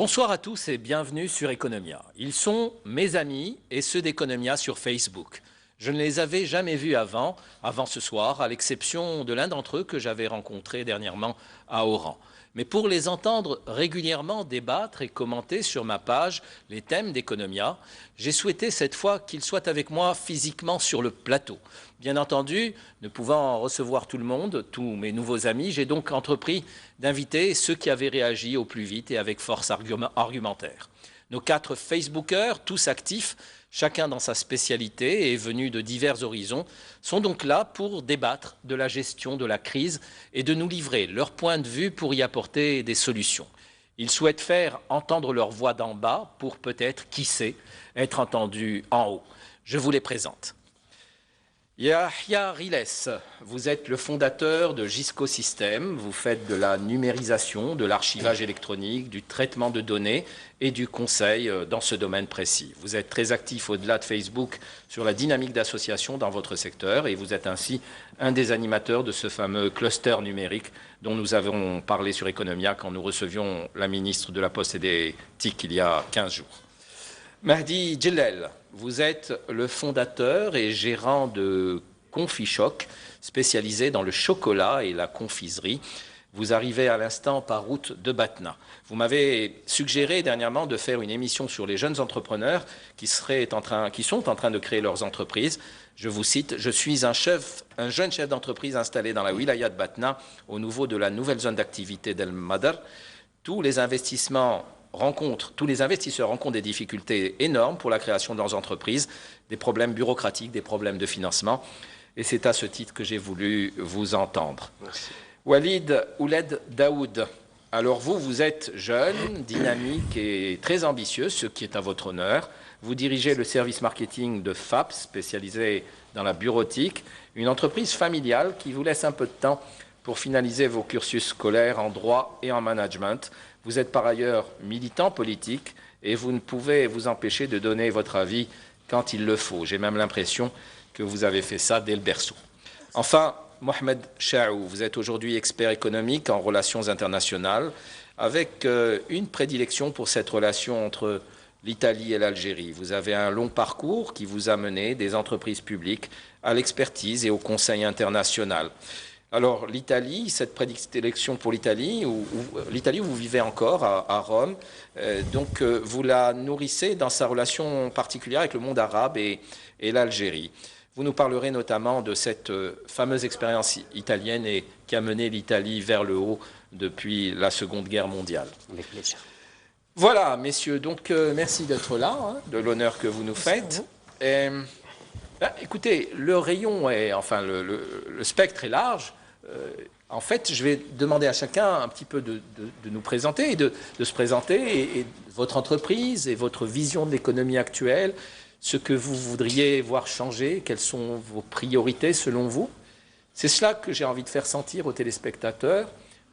Bonsoir à tous et bienvenue sur Economia. Ils sont mes amis et ceux d'Economia sur Facebook. Je ne les avais jamais vus avant ce soir, à l'exception de l'un d'entre eux que j'avais rencontré dernièrement à Oran. Mais pour les entendre régulièrement débattre et commenter sur ma page les thèmes d'Economia, j'ai souhaité cette fois qu'ils soient avec moi physiquement sur le plateau. Bien entendu, ne pouvant recevoir tout le monde, tous mes nouveaux amis, j'ai donc entrepris d'inviter ceux qui avaient réagi au plus vite et avec force argumentaire. Nos 4 Facebookers, tous actifs, chacun dans sa spécialité et venus de divers horizons, sont donc là pour débattre de la gestion de la crise et de nous livrer leur point de vue pour y apporter des solutions. Ils souhaitent faire entendre leur voix d'en bas pour peut-être, qui sait, être entendus en haut. Je vous les présente. Yahya Riles, vous êtes le fondateur de Gisco Systems, vous faites de la numérisation, de l'archivage électronique, du traitement de données et du conseil dans ce domaine précis. Vous êtes très actif au-delà de Facebook sur la dynamique d'association dans votre secteur et vous êtes ainsi un des animateurs de ce fameux cluster numérique dont nous avons parlé sur Economia quand nous recevions la ministre de la Poste et des TIC il y a 15 jours. Mahdi Djellel, vous êtes le fondateur et gérant de Confichoc, spécialisé dans le chocolat et la confiserie. Vous arrivez à l'instant par route de Batna. Vous m'avez suggéré dernièrement de faire une émission sur les jeunes entrepreneurs qui sont en train de créer leurs entreprises. Je vous cite, « Je suis un jeune chef d'entreprise installé dans la wilaya de Batna, au niveau de la nouvelle zone d'activité d'El Madar. Tous les investisseurs rencontrent des difficultés énormes pour la création de leurs entreprises, des problèmes bureaucratiques, des problèmes de financement. Et c'est à ce titre que j'ai voulu vous entendre. » Merci. Walid Ouled Daoud, alors vous êtes jeune, dynamique et très ambitieux, ce qui est à votre honneur. Vous dirigez le service marketing de FAP, spécialisé dans la bureautique, une entreprise familiale qui vous laisse un peu de temps pour finaliser vos cursus scolaires en droit et en management. Vous êtes par ailleurs militant politique et vous ne pouvez vous empêcher de donner votre avis quand il le faut. J'ai même l'impression que vous avez fait ça dès le berceau. Enfin, Mohamed Chaou, vous êtes aujourd'hui expert économique en relations internationales avec une prédilection pour cette relation entre l'Italie et l'Algérie. Vous avez un long parcours qui vous a mené des entreprises publiques à l'expertise et au conseil international. Alors, l'Italie, cette prédilection pour l'Italie, l'Italie, vous vivez encore à Rome, donc vous la nourrissez dans sa relation particulière avec le monde arabe et l'Algérie. Vous nous parlerez notamment de cette fameuse expérience italienne et qui a mené l'Italie vers le haut depuis la Seconde Guerre mondiale. Avec plaisir. Voilà, messieurs, donc merci d'être là, hein, de l'honneur que vous nous faites. Écoutez, le rayon est, enfin, le spectre est large. En fait, je vais demander à chacun un petit peu de nous présenter et de se présenter et votre entreprise et votre vision de l'économie actuelle, ce que vous voudriez voir changer, quelles sont vos priorités selon vous. C'est cela que j'ai envie de faire sentir aux téléspectateurs.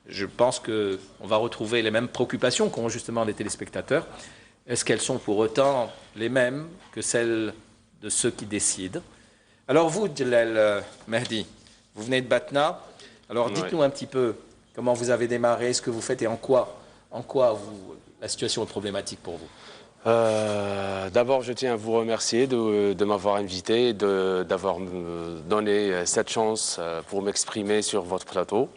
Je pense qu'on va retrouver les mêmes préoccupations qu'ont justement les téléspectateurs. Est-ce qu'elles sont pour autant les mêmes que celles de ceux qui décident? Alors vous, Djellel Mehdi, vous venez de Batna. Alors dites-nous un petit peu comment vous avez démarré, ce que vous faites et en quoi la situation est problématique pour vous. D'abord, je tiens à vous remercier de m'avoir invité, d'avoir donné cette chance pour m'exprimer sur votre plateau.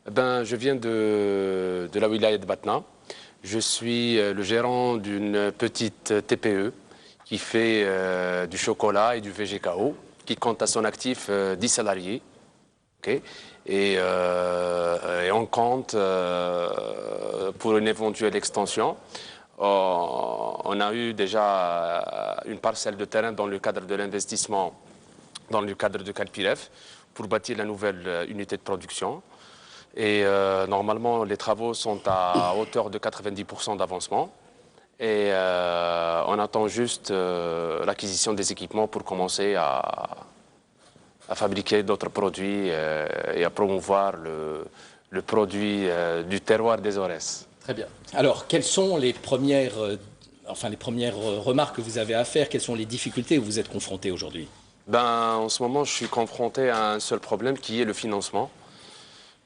Je viens de la wilaya de Batna. Je suis le gérant d'une petite TPE qui fait du chocolat et du VGKO, qui compte à son actif 10 salariés. Okay. Et on compte pour une éventuelle extension. On a eu déjà une parcelle de terrain dans le cadre de l'investissement, dans le cadre de Calpiref, pour bâtir la nouvelle unité de production. Et normalement, les travaux sont à hauteur de 90% d'avancement. Et on attend juste l'acquisition des équipements pour commencer à fabriquer d'autres produits et à promouvoir le produit du terroir des Aurès. Très bien. Alors, quelles sont les premières remarques que vous avez à faire? Quelles sont les difficultés où vous êtes confrontés aujourd'hui? En ce moment, je suis confronté à un seul problème qui est le financement.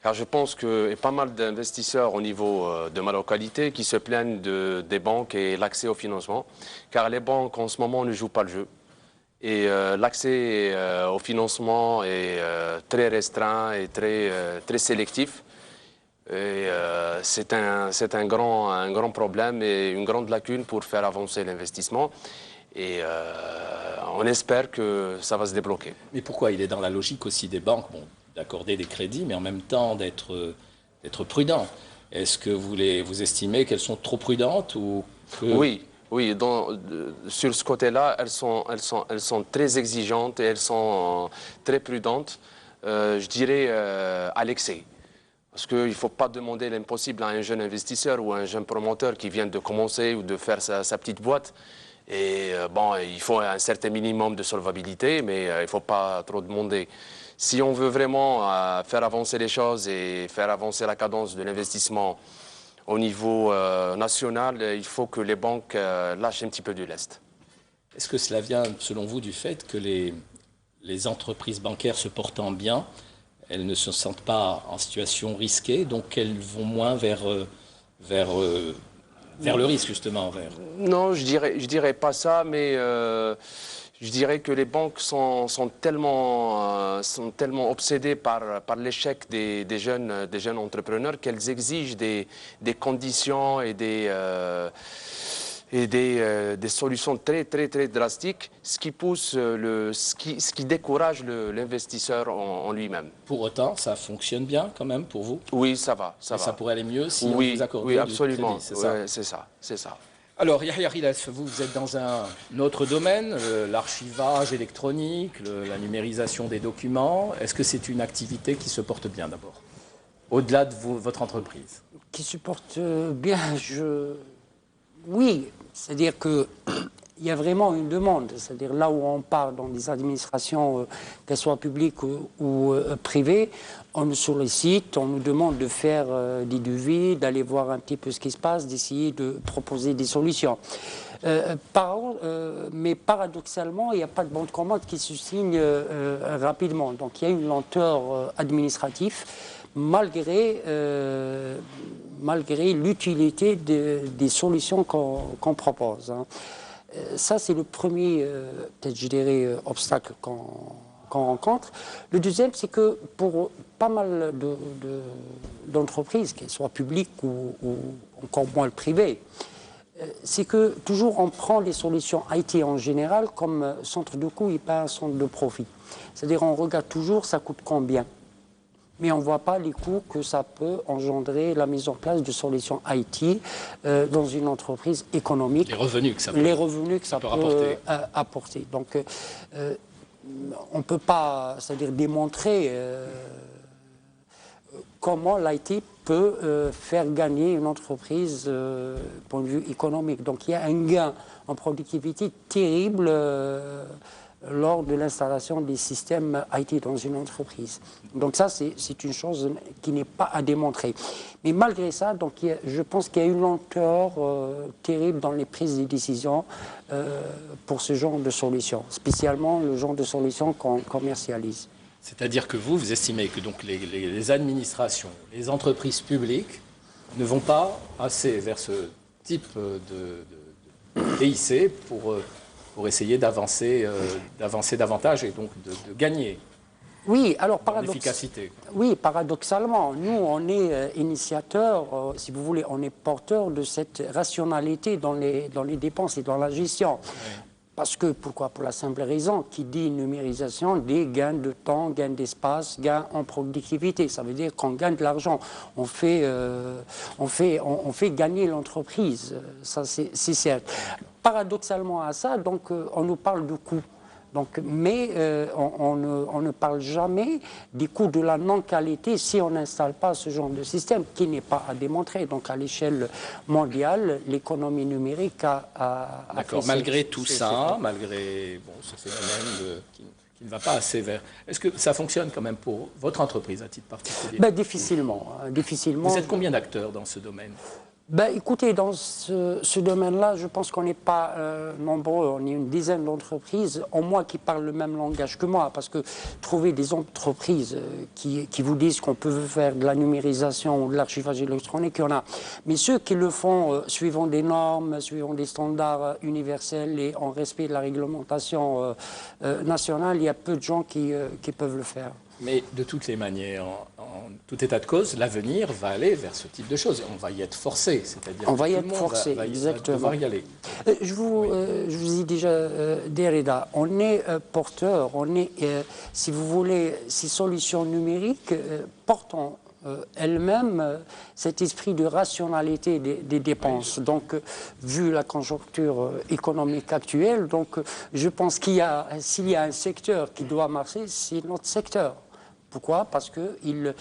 Car je pense qu'il y a pas mal d'investisseurs au niveau de ma localité qui se plaignent des banques et l'accès au financement. Car les banques en ce moment ne jouent pas le jeu. Et l'accès au financement est très restreint et très sélectif. Et c'est un grand problème et une grande lacune pour faire avancer l'investissement. Et on espère que ça va se débloquer. Mais pourquoi? Il est dans la logique aussi des banques, bon, d'accorder des crédits, mais en même temps d'être prudent. Est-ce que vous estimez qu'elles sont trop prudentes ou que... Oui, oui. Sur ce côté-là, elles sont très exigeantes et elles sont très prudentes, je dirais à l'excès. Parce qu'il ne faut pas demander l'impossible à un jeune investisseur ou à un jeune promoteur qui vient de commencer ou de faire sa petite boîte. Et bon, il faut un certain minimum de solvabilité, mais il ne faut pas trop demander. Si on veut vraiment faire avancer les choses et faire avancer la cadence de l'investissement au niveau national, il faut que les banques lâchent un petit peu du lest. Est-ce que cela vient, selon vous, du fait que les entreprises bancaires se portant bien, elles ne se sentent pas en situation risquée, donc elles vont moins vers le risque, justement. Non, je dirais pas ça, mais je dirais que les banques sont tellement obsédées par l'échec des jeunes entrepreneurs qu'elles exigent des conditions et des solutions très drastiques, ce qui pousse, ce qui décourage l'investisseur en lui-même. Pour autant, ça fonctionne bien quand même pour vous? Oui, ça va. Ça pourrait aller mieux si on vous accordait oui, absolument. du crédit, c'est ça? C'est ça. Alors, Yahya Riles, vous êtes dans un autre domaine, l'archivage électronique, la numérisation des documents. Est-ce que c'est une activité qui se porte bien d'abord, au-delà de votre entreprise? Qui se porte bien, oui. C'est-à-dire qu'il y a vraiment une demande. C'est-à-dire là où on part dans des administrations, qu'elles soient publiques ou privées, on nous sollicite, on nous demande de faire des devis, d'aller voir un petit peu ce qui se passe, d'essayer de proposer des solutions. Mais paradoxalement, il n'y a pas de bon de commande qui se signe rapidement. Donc il y a une lenteur administrative malgré l'utilité des solutions qu'on propose. Hein. Ça, c'est le premier, peut-être je dirais, obstacle qu'on rencontre. Le deuxième, c'est que pour pas mal d'entreprises, qu'elles soient publiques ou encore moins le privé, c'est que toujours on prend les solutions IT en général comme centre de coût et pas un centre de profit. C'est-à-dire on regarde toujours ça coûte combien. Mais on ne voit pas les coûts que ça peut engendrer la mise en place de solutions IT dans une entreprise économique. Les revenus que ça peut apporter. Donc, on ne peut pas, c'est-à-dire démontrer comment l'IT peut faire gagner une entreprise point de vue économique. Donc, il y a un gain en productivité terrible lors de l'installation des systèmes IT dans une entreprise. Donc ça, c'est une chose qui n'est pas à démontrer. Mais malgré ça, donc, je pense qu'il y a une lenteur terrible dans les prises de décision pour ce genre de solutions, spécialement le genre de solutions qu'on commercialise. C'est-à-dire que vous estimez que donc les administrations, les entreprises publiques ne vont pas assez vers ce type de TIC pour essayer d'avancer davantage et donc de gagner oui, alors, en efficacité. Oui, paradoxalement, nous, on est initiateurs, si vous voulez, on est porteurs de cette rationalité dans les dépenses et dans la gestion. Oui. Parce que, pourquoi? Pour la simple raison, qui dit numérisation, dit gain de temps, gain d'espace, gain en productivité. Ça veut dire qu'on gagne de l'argent. On fait gagner l'entreprise. Ça, c'est certes. Paradoxalement à ça, donc, on nous parle de coûts. Donc, mais on ne parle jamais des coûts de la non-qualité si on n'installe pas ce genre de système qui n'est pas à démontrer. Donc à l'échelle mondiale, l'économie numérique a D'accord, malgré tout ça, malgré ce phénomène qui ne va pas assez vers... Est-ce que ça fonctionne quand même pour votre entreprise à titre particulier? Difficilement. Vous êtes combien d'acteurs dans ce domaine? Ben, écoutez, dans ce domaine-là, je pense qu'on n'est pas nombreux, on est une dizaine d'entreprises, au moins qui parlent le même langage que moi, parce que trouver des entreprises qui vous disent qu'on peut faire de la numérisation ou de l'archivage électronique, il y en a. Mais ceux qui le font suivant des normes, suivant des standards universels et en respect de la réglementation nationale, il y a peu de gens qui peuvent le faire. Mais de toutes les manières, en tout état de cause, l'avenir va aller vers ce type de choses. On va y être forcé, c'est-à-dire on va y tout être le monde forcé, va exactement. devoir y aller. Je vous ai déjà dit, Reda, on est porteur, on est, si vous voulez, ces solutions numériques portent en elles-mêmes cet esprit de rationalité des dépenses. Donc, vu la conjoncture économique actuelle, donc, je pense s'il y a un secteur qui doit marcher, c'est notre secteur. Pourquoi? Parce qu'il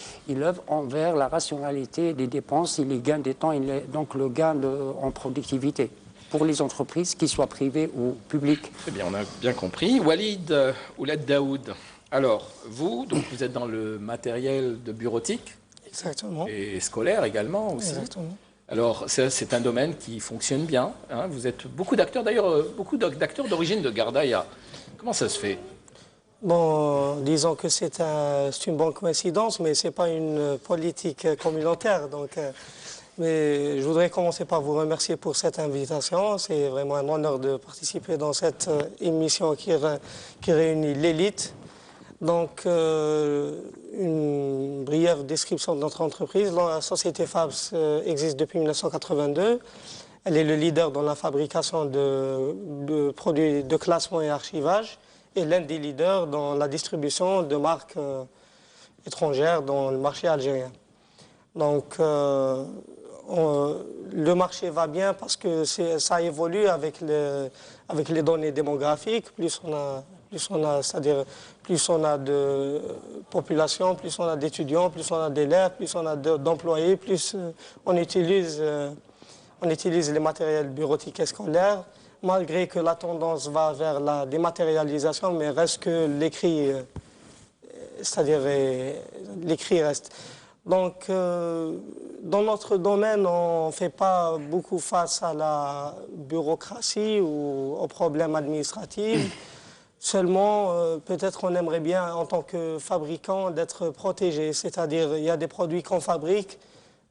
œuvre envers la rationalité des dépenses et les gains des temps, donc le gain en productivité pour les entreprises, qu'ils soient privées ou publiques. Très bien, on a bien compris. Walid Ouled Daoud, alors vous, donc vous êtes dans le matériel de bureautique. Exactement. Et scolaire également aussi. Exactement. Alors c'est un domaine qui fonctionne bien. Hein. Vous êtes beaucoup d'acteurs, d'ailleurs beaucoup d'acteurs d'origine de Gardaïa. Comment ça se fait? Bon, disons que c'est une bonne coïncidence, mais ce n'est pas une politique communautaire. Donc, mais je voudrais commencer par vous remercier pour cette invitation. C'est vraiment un honneur de participer dans cette émission qui réunit l'élite. Donc, une brève description de notre entreprise. La société FABS existe depuis 1982. Elle est le leader dans la fabrication de produits de classement et archivage et l'un des leaders dans la distribution de marques étrangères dans le marché algérien. Donc, le marché va bien parce que ça évolue avec les données démographiques. Plus on a de population, plus on a d'étudiants, plus on a d'élèves, plus on a d'employés, plus on utilise les matériels bureautiques et scolaires, malgré que la tendance va vers la dématérialisation, mais reste que l'écrit, c'est-à-dire l'écrit reste. Donc, dans notre domaine, on ne fait pas beaucoup face à la bureaucratie ou aux problèmes administratifs. Seulement, peut-être on aimerait bien, en tant que fabricant, d'être protégé. C'est-à-dire, il y a des produits qu'on fabrique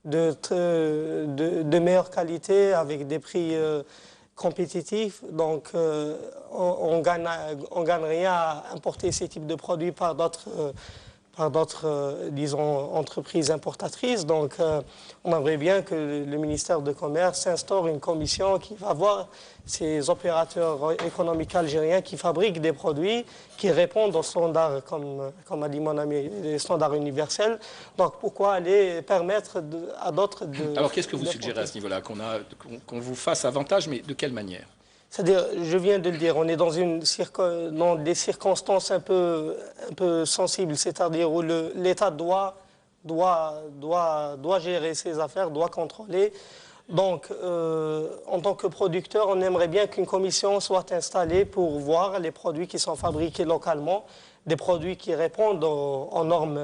de meilleure qualité, avec des prix compétitifs. Donc, on gagne rien à importer ces types de produits par d'autres disons, entreprises importatrices. Donc, on aimerait bien que le ministère de Commerce instaure une commission qui va voir ces opérateurs économiques algériens qui fabriquent des produits qui répondent aux standards, comme a dit mon ami, les standards universels. Donc, pourquoi aller permettre à d'autres de... Alors, qu'est-ce que vous suggérez à ce niveau-là? Qu'on vous fasse avantage, mais de quelle manière? C'est-à-dire, je viens de le dire, on est dans des circonstances un peu sensibles, c'est-à-dire où l'État doit gérer ses affaires, doit contrôler. Donc, en tant que producteur, on aimerait bien qu'une commission soit installée pour voir les produits qui sont fabriqués localement, des produits qui répondent aux normes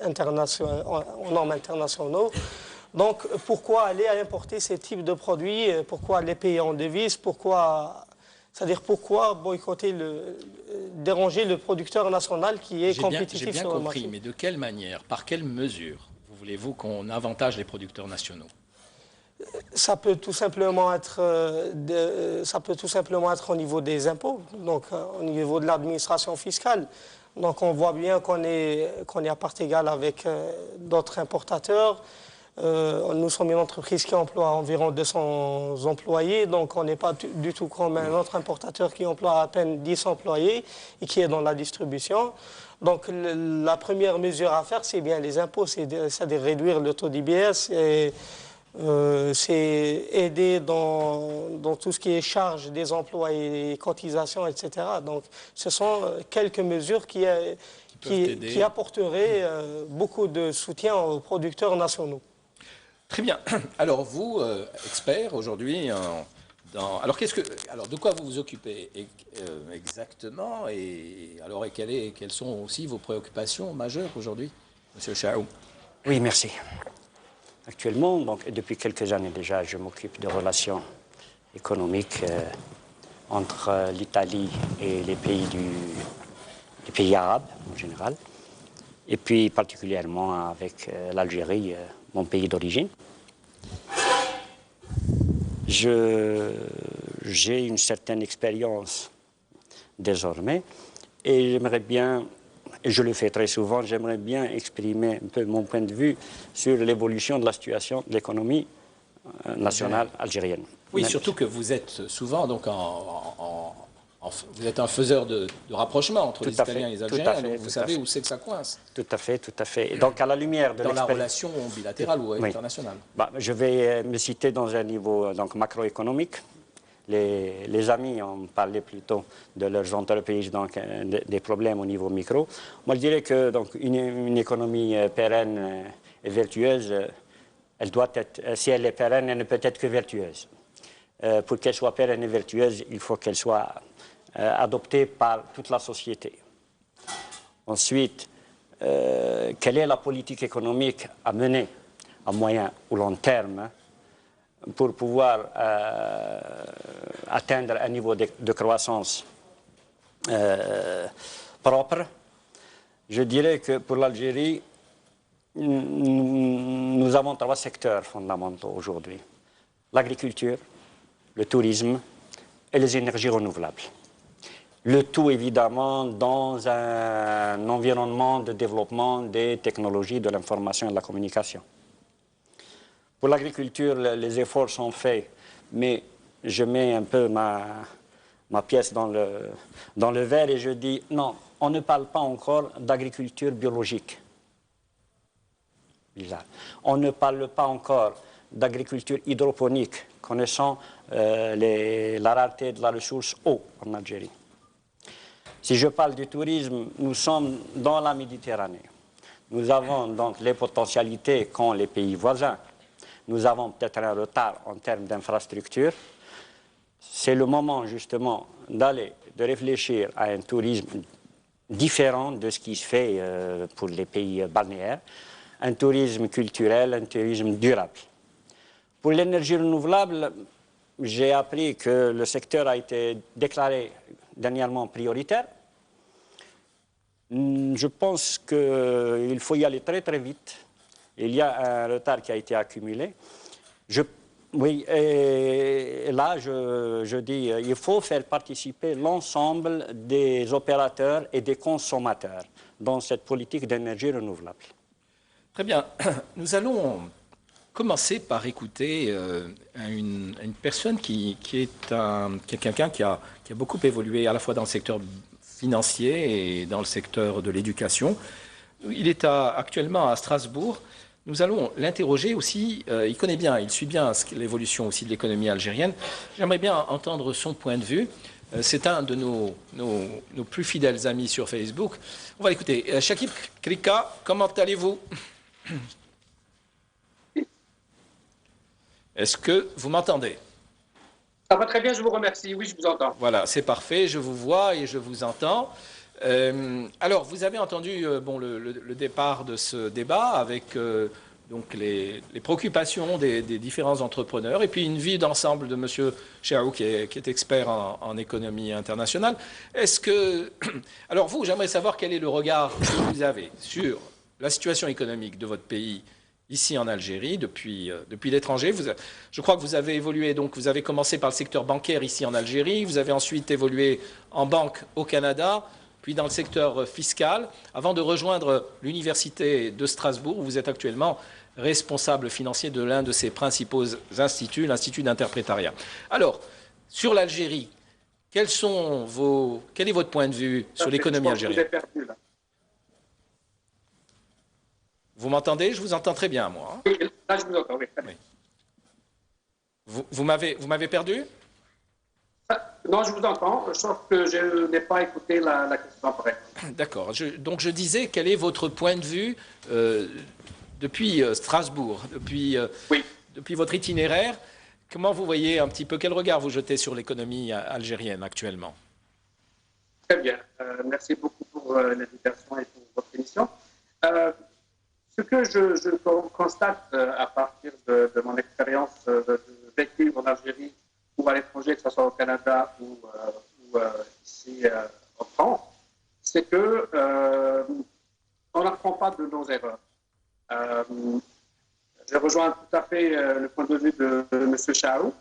internationaux. Donc, pourquoi aller importer ces types de produits? Pourquoi les payer en devises? C'est-à-dire pourquoi boycotter, déranger le producteur national qui est compétitif sur le marché? J'ai bien compris, mais de quelle manière, par quelle mesure voulez-vous qu'on avantage les producteurs nationaux? Ça peut tout simplement être au niveau des impôts, donc au niveau de l'administration fiscale. Donc, on voit bien qu'on est à part égale avec d'autres importateurs. Nous sommes une entreprise qui emploie environ 200 employés, donc on n'est pas du tout comme un autre importateur qui emploie à peine 10 employés et qui est dans la distribution. Donc la première mesure à faire, c'est bien les impôts, c'est de réduire le taux d'IBS et c'est aider dans tout ce qui est charge des employés, cotisations, etc. Donc ce sont quelques mesures qui apporteraient beaucoup de soutien aux producteurs nationaux. Très bien. Alors vous, expert aujourd'hui, alors de quoi vous vous occupez exactement et quelles sont aussi vos préoccupations majeures aujourd'hui, Monsieur Chaou? Oui, merci. Actuellement, donc, depuis quelques années déjà, je m'occupe de relations économiques entre l'Italie et les pays arabes en général, et puis particulièrement avec l'Algérie, mon pays d'origine. J'ai une certaine expérience désormais et j'aimerais bien, et je le fais très souvent, j'aimerais bien exprimer un peu mon point de vue sur l'évolution de la situation de l'économie nationale algérienne. Oui, surtout que vous êtes souvent donc vous êtes un faiseur de rapprochement entre les Italiens et les Algériens, donc vous savez où c'est que ça coince. Tout à fait, tout à fait. Et donc à la lumière de dans la relation bilatérale ou internationale. Je vais me citer dans un niveau donc, macroéconomique. Les amis ont parlé plutôt de leurs entreprises, donc des problèmes au niveau micro. Moi, je dirais que donc, une économie pérenne et vertueuse, elle doit être, si elle est pérenne, elle ne peut être que vertueuse. Pour qu'elle soit pérenne et vertueuse, il faut qu'elle soit adoptée par toute la société. Ensuite, quelle est la politique économique à mener à moyen ou long terme pour pouvoir atteindre un niveau de croissance propre? Je dirais que pour l'Algérie, nous avons 3 secteurs fondamentaux aujourd'hui. L'agriculture, le tourisme et les énergies renouvelables. Le tout, évidemment, dans un environnement de développement des technologies de l'information et de la communication. Pour l'agriculture, les efforts sont faits, mais je mets un peu ma pièce dans le verre et je dis non, on ne parle pas encore d'agriculture biologique. Bizarre. On ne parle pas encore d'agriculture hydroponique, connaissant la rareté de la ressource eau en Algérie. Si je parle du tourisme, nous sommes dans la Méditerranée. Nous avons donc les potentialités qu'ont les pays voisins. Nous avons peut-être un retard en termes d'infrastructures. C'est le moment justement de réfléchir à un tourisme différent de ce qui se fait pour les pays balnéaires. Un tourisme culturel, un tourisme durable. Pour l'énergie renouvelable, j'ai appris que le secteur a été déclaré dernièrement prioritaire. Je pense qu'il faut y aller très très vite. Il y a un retard qui a été accumulé. Oui, et là, je dis il faut faire participer l'ensemble des opérateurs et des consommateurs dans cette politique d'énergie renouvelable. Très bien. Nous allons commencer par écouter une personne qui est quelqu'un qui a beaucoup évolué à la fois dans le secteur financier et dans le secteur de l'éducation. Il est actuellement à Strasbourg. Nous allons l'interroger aussi. Il connaît bien, il suit bien l'évolution aussi de l'économie algérienne. J'aimerais bien entendre son point de vue. C'est un de nos plus fidèles amis sur Facebook. On va l'écouter. Chakib Krika, comment allez-vous? Est-ce que vous m'entendez? Ça va très bien, je vous remercie. Oui, je vous entends. Voilà, c'est parfait, je vous vois et je vous entends. Alors, vous avez entendu le départ de ce débat avec donc les préoccupations des différents entrepreneurs et puis une vue d'ensemble de M. Cheraoui qui est expert en économie internationale. Alors vous, j'aimerais savoir quel est le regard que vous avez sur la situation économique de votre pays ici en Algérie, depuis l'étranger. Je crois que vous avez évolué, donc vous avez commencé par le secteur bancaire ici en Algérie, vous avez ensuite évolué en banque au Canada, puis dans le secteur fiscal, avant de rejoindre l'Université de Strasbourg, où vous êtes actuellement responsable financier de l'un de ses principaux instituts, l'Institut d'interprétariat. Alors, sur l'Algérie, quel est votre point de vue sur l'économie algérienne? Vous m'entendez? Je vous entends très bien, moi. Oui, là, je vous entends, oui. Vous m'avez perdu? Non, je vous entends, sauf que je n'ai pas écouté la question après. D'accord. Donc, je disais, quel est votre point de vue depuis Strasbourg, depuis votre itinéraire? Comment vous voyez un petit peu, quel regard vous jetez sur l'économie algérienne actuellement? Très bien. Merci beaucoup pour l'invitation et pour votre émission. Ce que je constate à partir de mon expérience vécue en Algérie ou à l'étranger, que ce soit au Canada ou ici en France, c'est que on n'apprend pas de nos erreurs. Je rejoins tout à fait le point de vue de M. Chaou,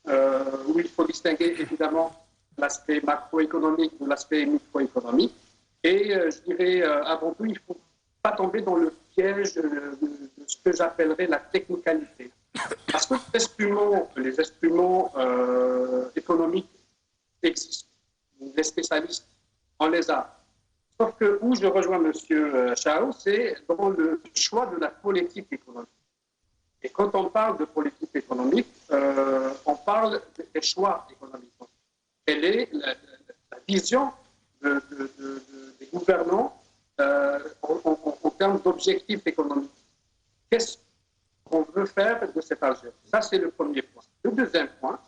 où il faut distinguer évidemment l'aspect macroéconomique ou l'aspect microéconomique. Et je dirais, avant tout, il ne faut pas tomber dans le piège de ce que j'appellerais la technicalité. Parce que les instruments économiques existent. Les spécialistes, on les a. Sauf que où je rejoins M. Chaou, c'est dans le choix de la politique économique. Et quand on parle de politique économique, on parle des choix économiques. Quelle est la vision des gouvernants en termes d'objectifs économiques? Qu'est-ce qu'on veut faire de cet Algérie? Ça, c'est le premier point. Le deuxième point,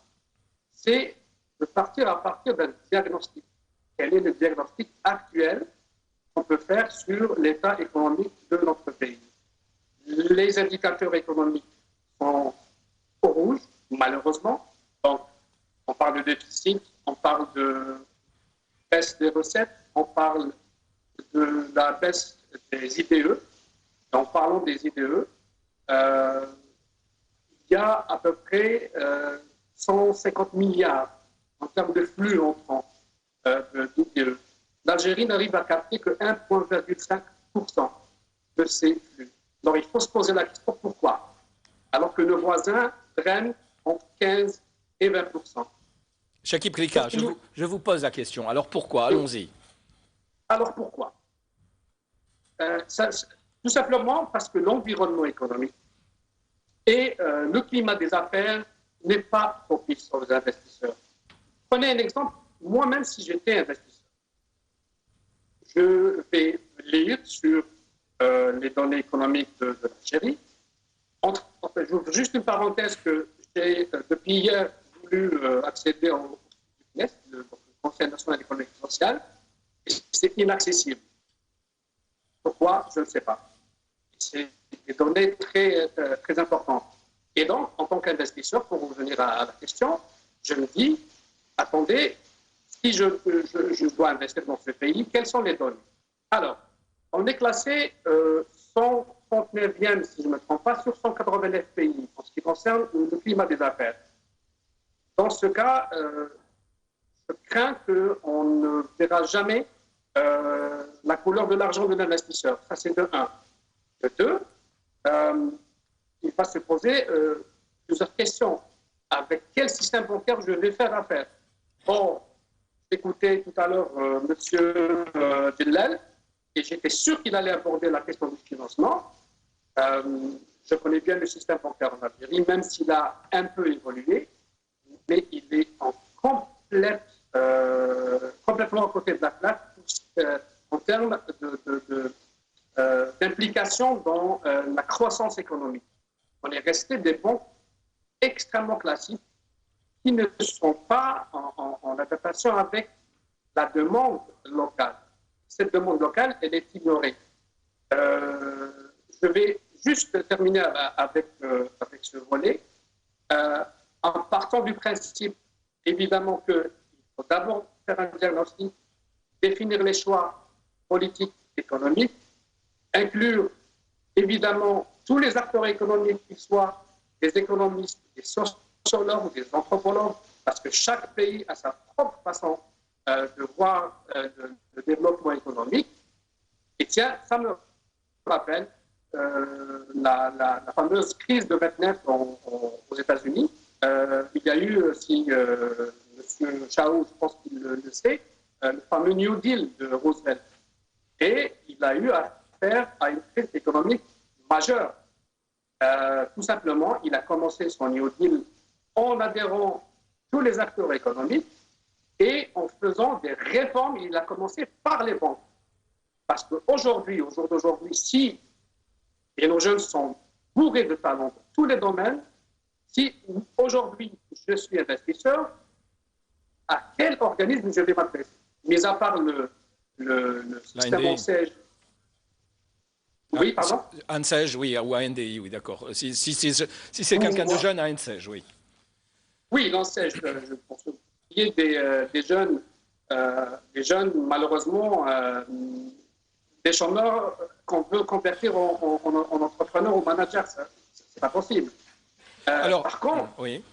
c'est de partir à partir d'un diagnostic. Quel est le diagnostic actuel qu'on peut faire sur l'état économique de notre pays? Les indicateurs économiques sont au rouge, malheureusement. Donc, on parle de déficit, on parle de baisse des recettes, on parle de la baisse des IDE. En parlant des IDE, il y a à peu près 150 milliards en termes de flux entrants d'IDE. L'Algérie n'arrive à capter que 1,5% de ces flux. Alors il faut se poser la question pourquoi, alors que nos voisins drainent entre 15 et 20%. Chakib Krika, je vous pose la question. Alors pourquoi? Allons-y. Alors pourquoi? Tout simplement parce que l'environnement économique et le climat des affaires n'est pas propice aux investisseurs. Prenez un exemple. Moi-même, si j'étais investisseur, je vais lire sur les données économiques de l'Algérie. J'ouvre juste une parenthèse que j'ai depuis hier voulu accéder au CNES, le Conseil national économique et social, et c'est inaccessible. Pourquoi? Je ne sais pas. C'est des données très, très importantes. Et donc, en tant qu'investisseur, pour revenir à la question, je me dis, attendez, si je dois investir dans ce pays, quelles sont les données? Alors, on est classé 139e, si je ne me trompe pas, sur 189 pays en ce qui concerne le climat des affaires. Dans ce cas, je crains qu'on ne verra jamais la couleur de l'argent de l'investisseur. Ça, c'est de 1. De 2, il va se poser plusieurs questions. Avec quel système bancaire je vais faire affaire? Bon, j'écoutais tout à l'heure M. Dillel, et j'étais sûr qu'il allait aborder la question du financement. Je connais bien le système bancaire en Algérie, même s'il a un peu évolué, mais il est en complètement à côté de la plaque en termes d'implication dans la croissance économique. On est resté des banques extrêmement classiques qui ne sont pas en adaptation avec la demande locale. Cette demande locale, elle est ignorée. Je vais juste terminer avec ce volet, en partant du principe, évidemment, qu'il faut d'abord faire un diagnostic, définir les choix politiques, économiques, inclure évidemment tous les acteurs économiques, qu'ils soient des économistes, des sociologues, des anthropologues, parce que chaque pays a sa propre façon de voir le développement économique. Et tiens, ça me rappelle la fameuse crise de 29 aux États-Unis. Il y a eu, si M. Chaou, je pense qu'il le sait, le fameux New Deal de Roosevelt. Et il a eu affaire à une crise économique majeure. Tout simplement, il a commencé son New Deal en adhérant tous les acteurs économiques et en faisant des réformes. Il a commencé par les banques. Parce qu'aujourd'hui, au jour d'aujourd'hui, si et nos jeunes sont bourrés de talents dans tous les domaines, si aujourd'hui je suis investisseur, à quel organisme je vais m'adresser? Mis à part le système en siège. Oui, pardon? ANSEJ, oui, ou ANDI, oui, d'accord. Si c'est quelqu'un de jeune, ANSEJ, oui. Oui, l'ANSEJ, pour ce qui est des jeunes, malheureusement, des chômeurs qu'on veut convertir en entrepreneurs ou managers, c'est pas possible. Alors, par contre, oui.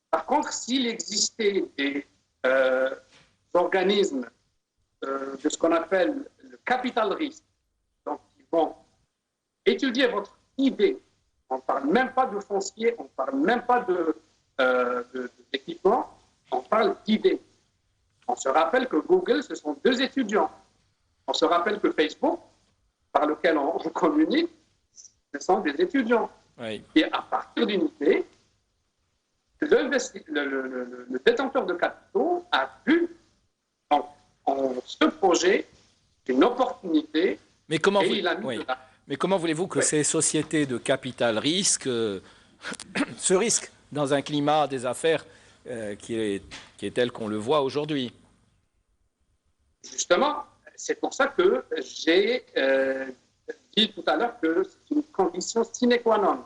Par contre, s'il existait des organismes de ce qu'on appelle le capital risque, donc ils vont étudier votre idée, on ne parle même pas de foncier, on ne parle même pas d'équipement, on parle d'idées. On se rappelle que Google, ce sont 2 étudiants. On se rappelle que Facebook, par lequel on communique, ce sont des étudiants. Oui. Et à partir d'une idée, le détenteur de capitaux a vu en ce projet une opportunité. Mais comment, Mais comment voulez-vous que ces sociétés de capital risque se risquent dans un climat des affaires qui est tel qu'on le voit aujourd'hui? Justement, c'est pour ça que j'ai dit tout à l'heure que c'est une condition sine qua non.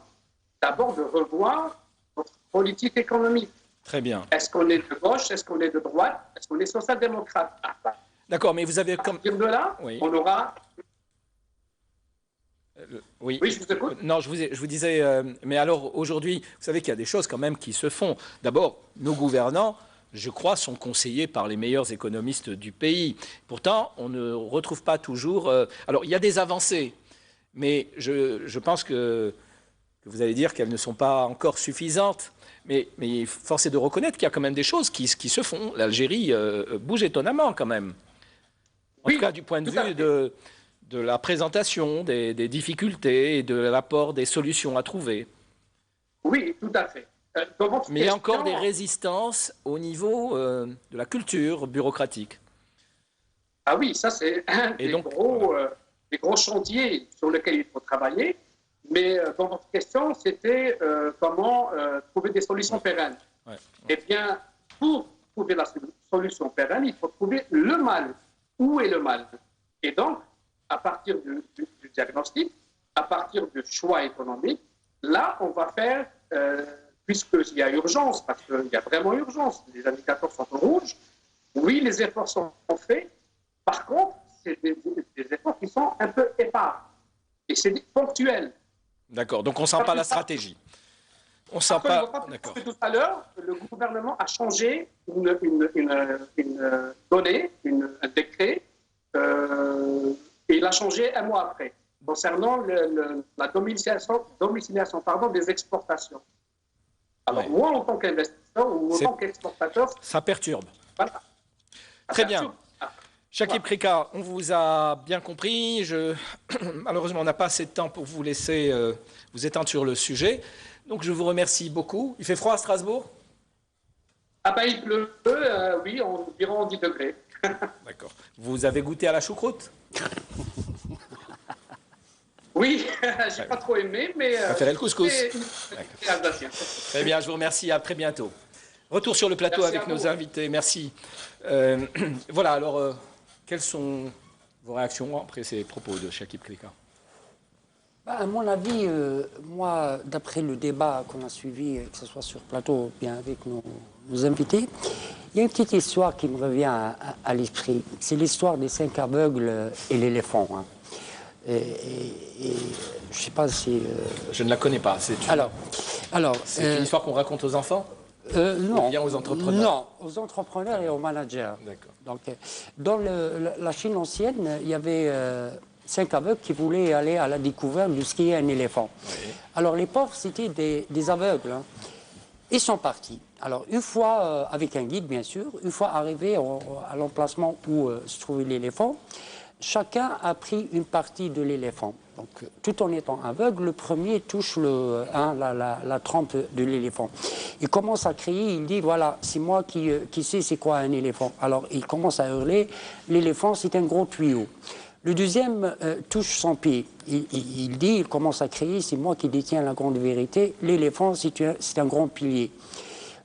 D'abord de revoir notre politique économique. Très bien. Est-ce qu'on est de gauche? Est-ce qu'on est de droite? Est-ce qu'on est social-démocrate? D'accord, mais vous avez comme... À partir de là, oui. On aura... Oui. Oui, je vous écoute. Non, je vous disais, mais alors aujourd'hui, vous savez qu'il y a des choses quand même qui se font. D'abord, nos gouvernants, je crois, sont conseillés par les meilleurs économistes du pays. Pourtant, on ne retrouve pas toujours... alors, il y a des avancées, mais je pense que vous allez dire qu'elles ne sont pas encore suffisantes. Mais force est de reconnaître qu'il y a quand même des choses qui se font. L'Algérie bouge étonnamment quand même. En tout cas, du point de vue de la présentation des difficultés et de l'apport des solutions à trouver. Oui, tout à fait. Mais il y a encore des résistances au niveau de la culture bureaucratique. Ah oui, ça c'est un des gros chantiers sur lesquels il faut travailler. Mais dans votre question, c'était comment trouver des solutions pérennes. Ouais. Eh bien, pour trouver la solution pérenne, il faut trouver le mal. Où est le mal? Et donc, à partir du diagnostic, à partir du choix économique, là, on va faire, puisqu'il y a urgence, parce qu'il y a vraiment urgence, les indicateurs sont au rouge, oui, les efforts sont faits. Par contre, c'est des efforts qui sont un peu épars. Et c'est ponctuel. D'accord, donc on ne sent pas la stratégie. On sent pas. D'accord. Tout à l'heure, le gouvernement a changé une donnée, un décret, et il a changé un mois après, concernant la domiciliation des exportations. Alors ouais. Moi, en tant qu'investisseur ou en tant qu'exportateur... Ça perturbe. Voilà. Très bien. Shakib Krika, on vous a bien compris. Malheureusement, on n'a pas assez de temps pour vous laisser vous étendre sur le sujet. Donc, je vous remercie beaucoup. Il fait froid à Strasbourg? Ah ben, il pleut, oui, environ 10 degrés. D'accord. Vous avez goûté à la choucroute? Oui, j'ai pas trop aimé, mais... préférez le couscous? Très bien, je vous remercie. À très bientôt. Retour sur le plateau avec nos invités. Merci. Voilà, alors... quelles sont vos réactions après ces propos de Shakib Krika? À mon avis, moi, d'après le débat qu'on a suivi, que ce soit sur plateau ou bien avec nos invités, il y a une petite histoire qui me revient à l'esprit. C'est l'histoire des 5 aveugles et l'éléphant. Hein. Et je ne sais pas si... Je ne la connais pas. C'est une histoire qu'on raconte aux enfants? Non. Bien aux entrepreneurs? Non, aux entrepreneurs et aux managers. D'accord. Donc, dans la Chine ancienne, il y avait 5 aveugles qui voulaient aller à la découverte de ce qu'est un éléphant. Oui. Alors, les pauvres, c'était des aveugles. Hein. Ils sont partis. Alors, une fois, avec un guide, bien sûr, une fois arrivés à l'emplacement où se trouvait l'éléphant, chacun a pris une partie de l'éléphant. Donc, tout en étant aveugle, le premier touche la trempe de l'éléphant. Il commence à crier, il dit, voilà, c'est moi qui sais c'est quoi un éléphant. Alors, il commence à hurler, l'éléphant, c'est un gros tuyau. Le deuxième touche son pied. Il commence à crier, c'est moi qui détiens la grande vérité, l'éléphant, c'est un grand pilier.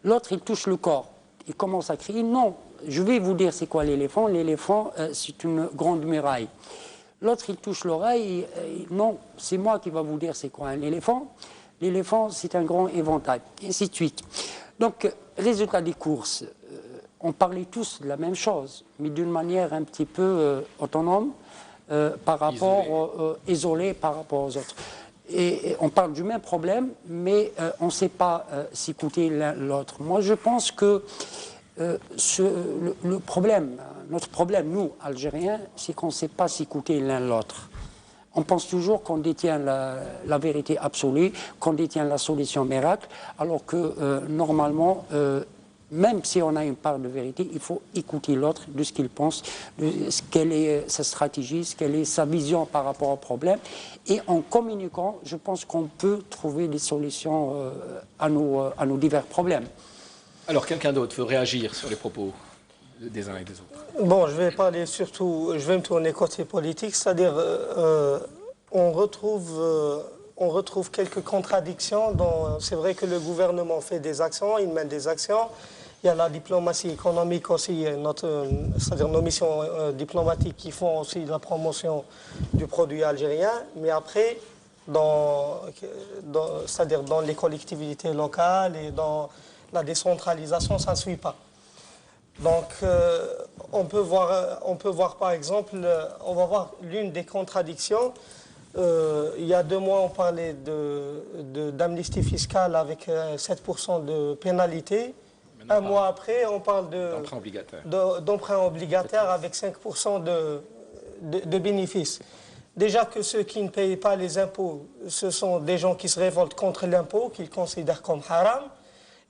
L'autre, il touche le corps. Il commence à crier, non, je vais vous dire c'est quoi l'éléphant. L'éléphant, c'est une grande muraille. L'autre, il touche l'oreille, non, c'est moi qui va vous dire c'est quoi un éléphant. L'éléphant, c'est un grand éventail, et ainsi de suite. Donc, résultat des courses, on parlait tous de la même chose, mais d'une manière un petit peu autonome, par rapport, isolé par rapport aux autres. Et on parle du même problème, mais on ne sait pas s'écouter l'un l'autre. Moi, je pense que le problème, notre problème, nous, Algériens, c'est qu'on ne sait pas s'écouter l'un l'autre. On pense toujours qu'on détient la vérité absolue, qu'on détient la solution miracle, alors que normalement, même si on a une part de vérité, il faut écouter l'autre de ce qu'il pense, de ce quelle est sa stratégie, ce quelle est sa vision par rapport au problème. Et en communiquant, je pense qu'on peut trouver des solutions à nos divers problèmes. Alors, quelqu'un d'autre veut réagir sur les propos des uns et des autres? Bon, je vais parler surtout, je vais me tourner côté politique, c'est-à-dire on retrouve quelques contradictions. C'est vrai que le gouvernement fait des actions, il mène des actions. Il y a la diplomatie économique aussi, c'est-à-dire nos missions diplomatiques qui font aussi la promotion du produit algérien. Mais après, c'est-à-dire dans les collectivités locales et dans la décentralisation, ça ne suit pas. Donc, on peut voir par exemple, on va voir l'une des contradictions. Il y a 2 mois, on parlait d'amnistie fiscale avec 7% de pénalité. Un mois après, on parle d'emprunt obligataire avec 5% de bénéfices. Déjà que ceux qui ne payent pas les impôts, ce sont des gens qui se révoltent contre l'impôt, qu'ils considèrent comme haram.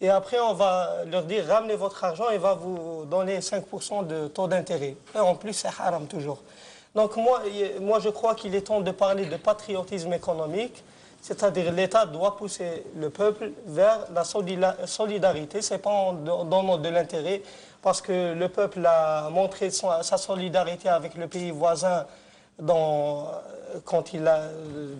Et après, on va leur dire, ramenez votre argent et va vous donner 5% de taux d'intérêt. Et en plus, c'est haram toujours. Donc moi, je crois qu'il est temps de parler de patriotisme économique, c'est-à-dire l'État doit pousser le peuple vers la solidarité. Ce n'est pas dans de l'intérêt, parce que le peuple a montré sa solidarité avec le pays voisin quand il a...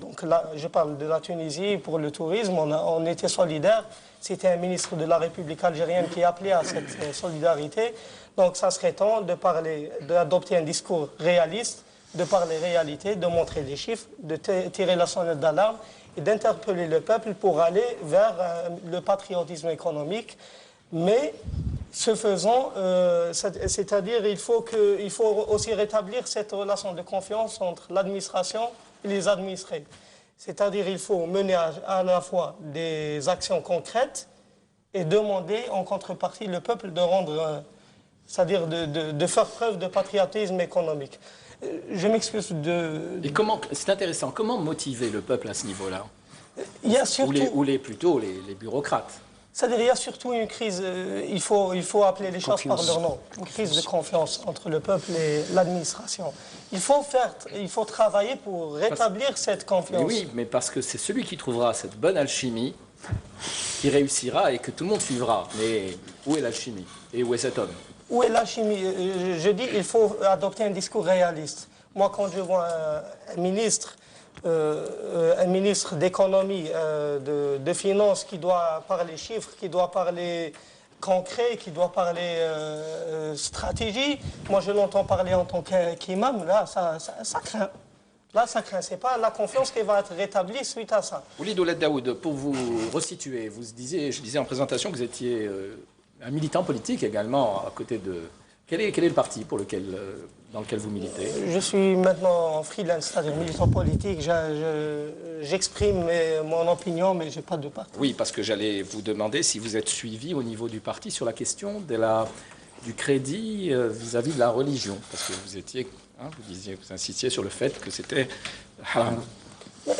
Donc là, je parle de la Tunisie pour le tourisme, on était solidaires. C'était un ministre de la République algérienne qui appelait à cette solidarité. Donc ça serait temps d'adopter un discours réaliste, de parler réalité, de montrer les chiffres, de tirer la sonnette d'alarme et d'interpeller le peuple pour aller vers le patriotisme économique. Mais ce faisant, c'est-à-dire il faut aussi rétablir cette relation de confiance entre l'administration et les administrés. C'est-à-dire il faut mener à la fois des actions concrètes et demander en contrepartie le peuple de rendre, c'est-à-dire de faire preuve de patriotisme économique. Je m'excuse de... Et c'est intéressant, comment motiver le peuple à ce niveau-là? Il y a surtout... Plutôt les bureaucrates. C'est-à-dire qu'il y a surtout une crise, il faut appeler les choses par leur nom, une crise de confiance entre le peuple et l'administration. Il faut travailler pour rétablir cette confiance. Mais oui, mais parce que c'est celui qui trouvera cette bonne alchimie qui réussira et que tout le monde suivra. Mais où est l'alchimie? Et où est cet homme? Où est l'alchimie? Je dis qu'il faut adopter un discours réaliste. Moi, quand je vois un ministre d'économie, de finances qui doit parler chiffres, qui doit parler concret, qui doit parler stratégie, moi je l'entends parler en tant qu'imam, là ça craint. Là ça craint, c'est pas la confiance qui va être rétablie suite à ça. Walid Ould Daoud, pour vous resituer, je disais en présentation que vous étiez un militant politique également à côté de... Quel est le parti dans lequel vous militez? Je suis maintenant en freelance, c'est-à-dire militant politique. J'exprime mon opinion, mais je n'ai pas de parti. Oui, parce que j'allais vous demander si vous êtes suivi au niveau du parti sur la question du crédit vis-à-vis de la religion. Parce que vous étiez, vous insistiez sur le fait que c'était haram.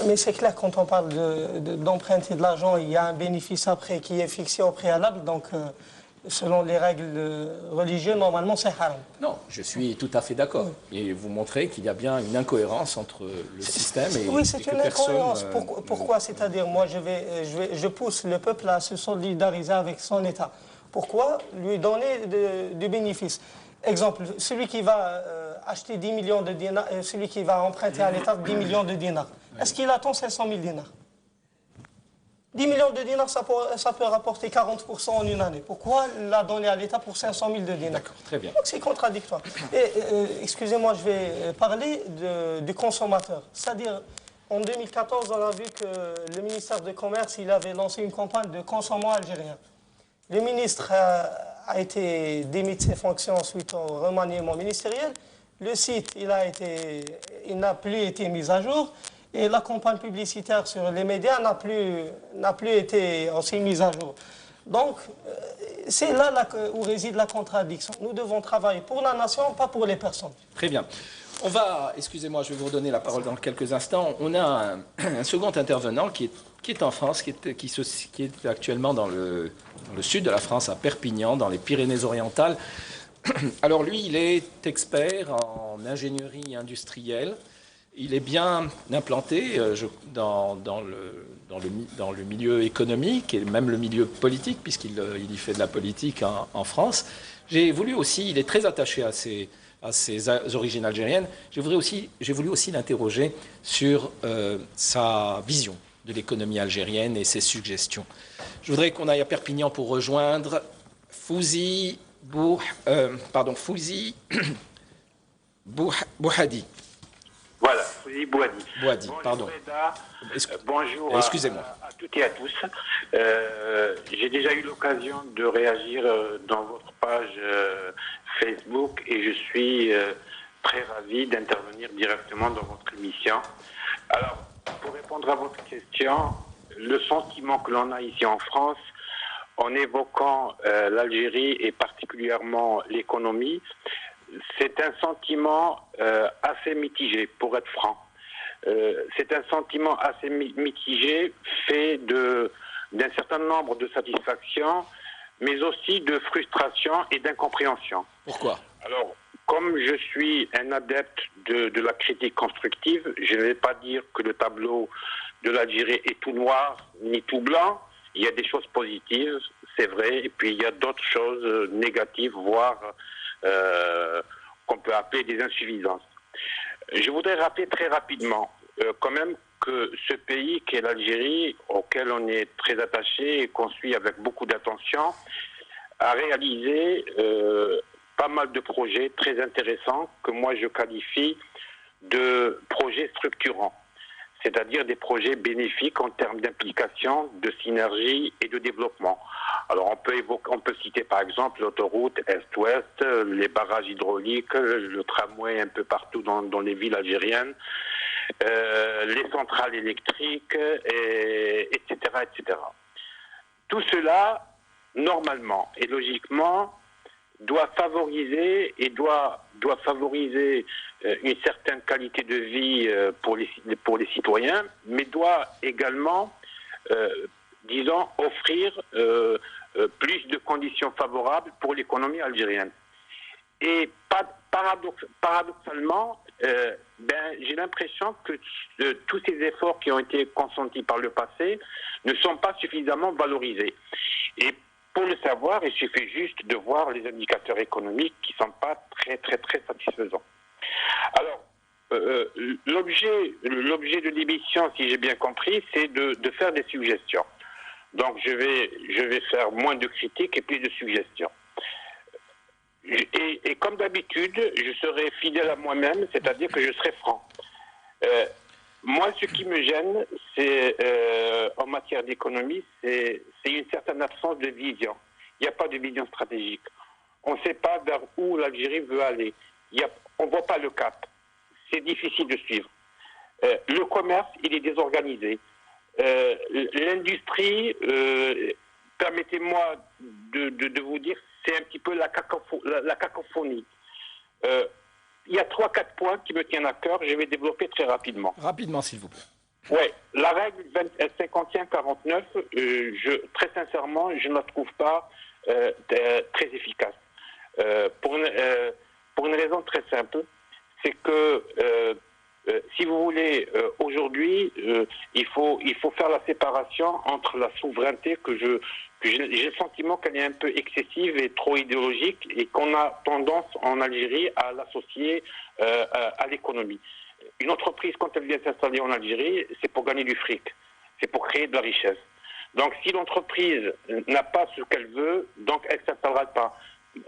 Mais c'est clair, quand on parle d'emprunter de l'argent, il y a un bénéfice après qui est fixé au préalable. Donc, selon les règles religieuses, normalement, c'est haram. Non, je suis tout à fait d'accord. Et vous montrez qu'il y a bien une incohérence entre le système et oui, c'est une incohérence. Pourquoi? C'est-à-dire, moi, je pousse le peuple à se solidariser avec son État. Pourquoi? Lui donner du bénéfice. Exemple, celui qui va acheter 10 millions de dinars, celui qui va emprunter à l'État 10 millions de dinars, est-ce qu'il attend 500 000 dinars? 10 millions de dinars, ça peut rapporter 40% en une année. Pourquoi la donner à l'État pour 500 000 de dinars? D'accord, très bien. Donc c'est contradictoire. Et excusez-moi, je vais parler du consommateur. C'est-à-dire, en 2014, on a vu que le ministère du Commerce il avait lancé une campagne de consommants algériens. Le ministre a été démis de ses fonctions suite au remaniement ministériel. Le site, il n'a plus été mis à jour. Et la campagne publicitaire sur les médias n'a plus été aussi mise à jour. Donc, c'est là où réside la contradiction. Nous devons travailler pour la nation, pas pour les personnes. Très bien. On va, excusez-moi, je vais vous redonner la parole dans quelques instants. On a un second intervenant qui est en France, qui est actuellement dans le sud de la France, à Perpignan, dans les Pyrénées-Orientales. Alors lui, il est expert en ingénierie industrielle. Il est bien implanté dans le milieu économique et même le milieu politique, puisqu'il y fait de la politique en France. J'ai voulu aussi, il est très attaché à ses origines algériennes. J'ai voulu aussi l'interroger sur sa vision de l'économie algérienne et ses suggestions. Je voudrais qu'on aille à Perpignan pour rejoindre Fouzi Bouhadi. Voilà, Fouzi Bouhadi. Bouhadi, pardon. Bonjour excusez-moi. À toutes et à tous. J'ai déjà eu l'occasion de réagir dans votre page Facebook et je suis très ravi d'intervenir directement dans votre émission. Alors, pour répondre à votre question, le sentiment que l'on a ici en France, en évoquant l'Algérie et particulièrement l'économie, c'est un sentiment assez mitigé, pour être franc. C'est un sentiment assez mitigé, fait d'un certain nombre de satisfactions, mais aussi de frustration et d'incompréhension. Pourquoi? Alors, comme je suis un adepte de la critique constructive, je ne vais pas dire que le tableau de l'Algérie est tout noir ni tout blanc. Il y a des choses positives, c'est vrai, et puis il y a d'autres choses négatives, voire qu'on peut appeler des insuffisances. Je voudrais rappeler très rapidement quand même que ce pays qui est l'Algérie, auquel on est très attaché et qu'on suit avec beaucoup d'attention, a réalisé pas mal de projets très intéressants que moi je qualifie de projets structurants, c'est-à-dire des projets bénéfiques en termes d'implication, de synergie et de développement. Alors on peut citer par exemple l'autoroute Est-Ouest, les barrages hydrauliques, le tramway un peu partout dans les villes algériennes, les centrales électriques, etc., etc. Tout cela, normalement et logiquement, doit favoriser une certaine qualité de vie pour les citoyens, mais doit également, disons, offrir plus de conditions favorables pour l'économie algérienne. Et paradoxalement, j'ai l'impression que tous ces efforts qui ont été consentis par le passé ne sont pas suffisamment valorisés. Et pour le savoir, il suffit juste de voir les indicateurs économiques qui ne sont pas très, très, très satisfaisants. Alors, l'objet de l'émission, si j'ai bien compris, c'est de faire des suggestions. Donc, je vais faire moins de critiques et plus de suggestions. Et comme d'habitude, je serai fidèle à moi-même, c'est-à-dire que je serai franc. Moi, ce qui me gêne, c'est en matière d'économie, c'est une certaine absence de vision. Il n'y a pas de vision stratégique. On ne sait pas vers où l'Algérie veut aller. On ne voit pas le cap. C'est difficile de suivre. Le commerce, il est désorganisé. L'industrie, permettez-moi de vous dire, c'est un petit peu la cacophonie. Il y a 3-4 points qui me tiennent à cœur, je vais développer très rapidement. Rapidement, s'il vous plaît. Oui, la règle 51-49, très sincèrement, je ne la trouve pas très efficace. Pour une raison très simple, c'est que si vous voulez, aujourd'hui, il faut faire la séparation entre la souveraineté que j'ai le sentiment qu'elle est un peu excessive et trop idéologique et qu'on a tendance en Algérie à l'associer à l'économie. Une entreprise, quand elle vient s'installer en Algérie, c'est pour gagner du fric, c'est pour créer de la richesse. Donc si l'entreprise n'a pas ce qu'elle veut, donc elle ne s'installera pas.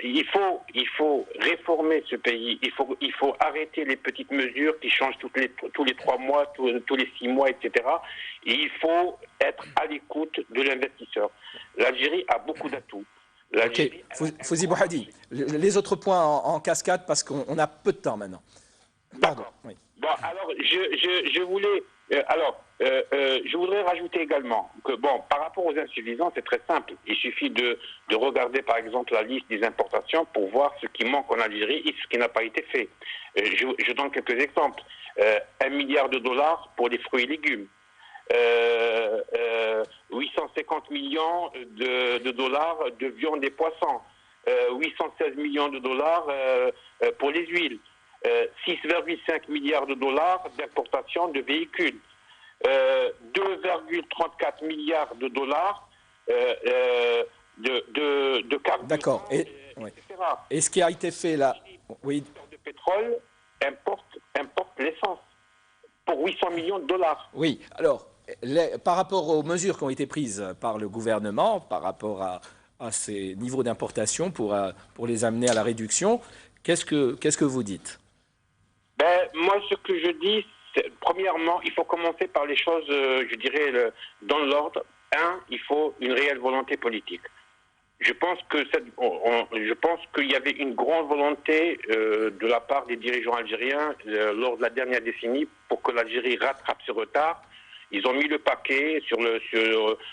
Il faut réformer ce pays. Il faut arrêter les petites mesures qui changent tous les 3 mois, tous les 6 mois, etc. Et il faut être à l'écoute de l'investisseur. L'Algérie a beaucoup d'atouts. Ok, Fouzi Bouhadi, les autres points en cascade parce qu'on a peu de temps maintenant. Pardon. Oui. Bon, alors je voulais, je voudrais rajouter également que par rapport aux insuffisants, c'est très simple. Il suffit de regarder par exemple la liste des importations pour voir ce qui manque en Algérie et ce qui n'a pas été fait. Je donne quelques exemples. 1 milliard de dollars pour les fruits et légumes. 850 millions de dollars de viande et poissons, 816 millions de dollars pour les huiles, 6,5 milliards de dollars d'importation de véhicules, 2,34 milliards de dollars de carburant. D'accord. Et ce qui a été fait là, oui. Le pétrole importe l'essence pour 800 millions de dollars. Oui, alors, par rapport aux mesures qui ont été prises par le gouvernement, par rapport à ces niveaux d'importation pour les amener à la réduction, qu'est-ce que vous dites? Moi, ce que je dis, premièrement, il faut commencer par les choses, je dirais, dans l'ordre. Il faut une réelle volonté politique. Je pense qu'il y avait une grande volonté de la part des dirigeants algériens lors de la dernière décennie pour que l'Algérie rattrape ce retard. Ils ont mis le paquet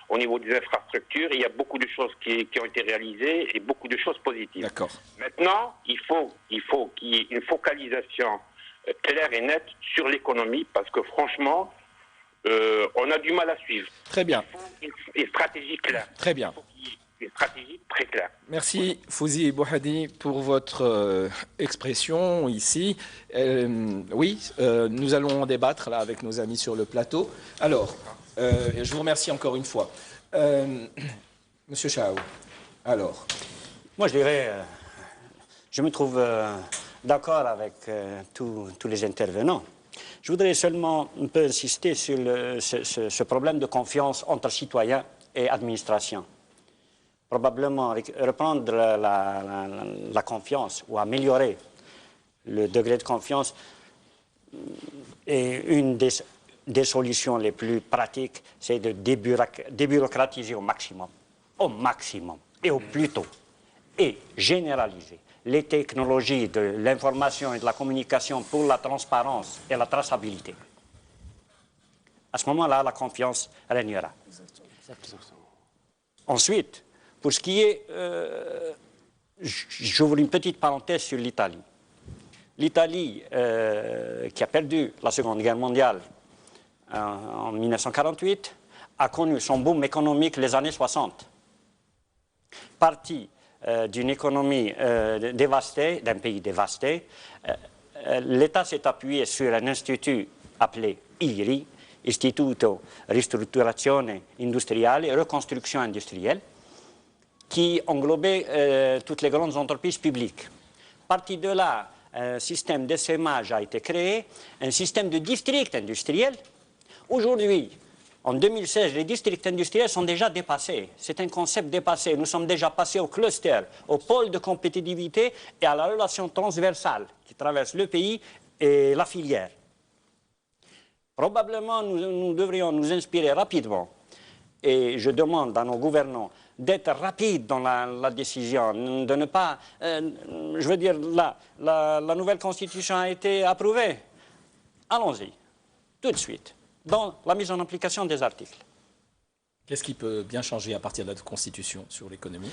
au niveau des infrastructures. Il y a beaucoup de choses qui ont été réalisées et beaucoup de choses positives. D'accord. Maintenant, il faut qu'il y ait une focalisation claire et nette sur l'économie parce que franchement, on a du mal à suivre. Très bien. Il faut une stratégie claire. Très bien. Il faut qu'il y ait une stratégie très claire. Merci Fouzi Bouhadi pour votre expression ici. Oui, nous allons en débattre là avec nos amis sur le plateau. Alors, je vous remercie encore une fois. Monsieur Chao, alors. Moi je dirais, je me trouve d'accord avec tous les intervenants. Je voudrais seulement un peu insister sur ce problème de confiance entre citoyens et administration. Probablement reprendre la confiance ou améliorer le degré de confiance est une des solutions les plus pratiques, c'est de débureaucratiser au maximum et au plus tôt, et généraliser les technologies de l'information et de la communication pour la transparence et la traçabilité. À ce moment-là, la confiance régnera. Ensuite, pour ce qui est, j'ouvre une petite parenthèse sur l'Italie. L'Italie, qui a perdu la Seconde Guerre mondiale en 1948, a connu son boom économique les années 60. Parti d'une économie dévastée, d'un pays dévasté, l'État s'est appuyé sur un institut appelé IRI, Istituto Ristrutturazione Industriale et Reconstruction Industrielle, qui englobait toutes les grandes entreprises publiques. Parti de là, un système d'essaimage a été créé, un système de districts industriels. Aujourd'hui, en 2016, les districts industriels sont déjà dépassés. C'est un concept dépassé. Nous sommes déjà passés au cluster, au pôle de compétitivité et à la relation transversale qui traverse le pays et la filière. Probablement, nous devrions nous inspirer rapidement. Et je demande à nos gouvernants d'être rapides dans la décision, de ne pas... je veux dire, la nouvelle constitution a été approuvée. Allons-y, tout de suite, dans la mise en application des articles. Qu'est-ce qui peut bien changer à partir de la Constitution sur l'économie?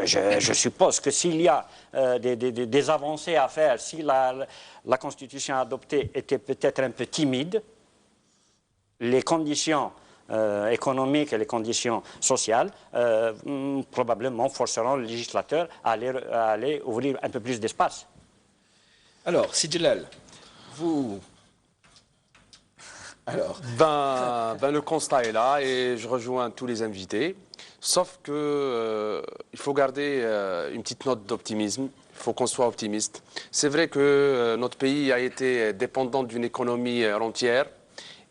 Je suppose que s'il y a des avancées à faire, si la Constitution adoptée était peut-être un peu timide, les conditions économiques et les conditions sociales probablement forceront le législateur à aller ouvrir un peu plus d'espace. Alors, Sidjelal, vous... Alors. Le constat est là et je rejoins tous les invités. Sauf que il faut garder une petite note d'optimisme. Il faut qu'on soit optimiste. C'est vrai que notre pays a été dépendant d'une économie rentière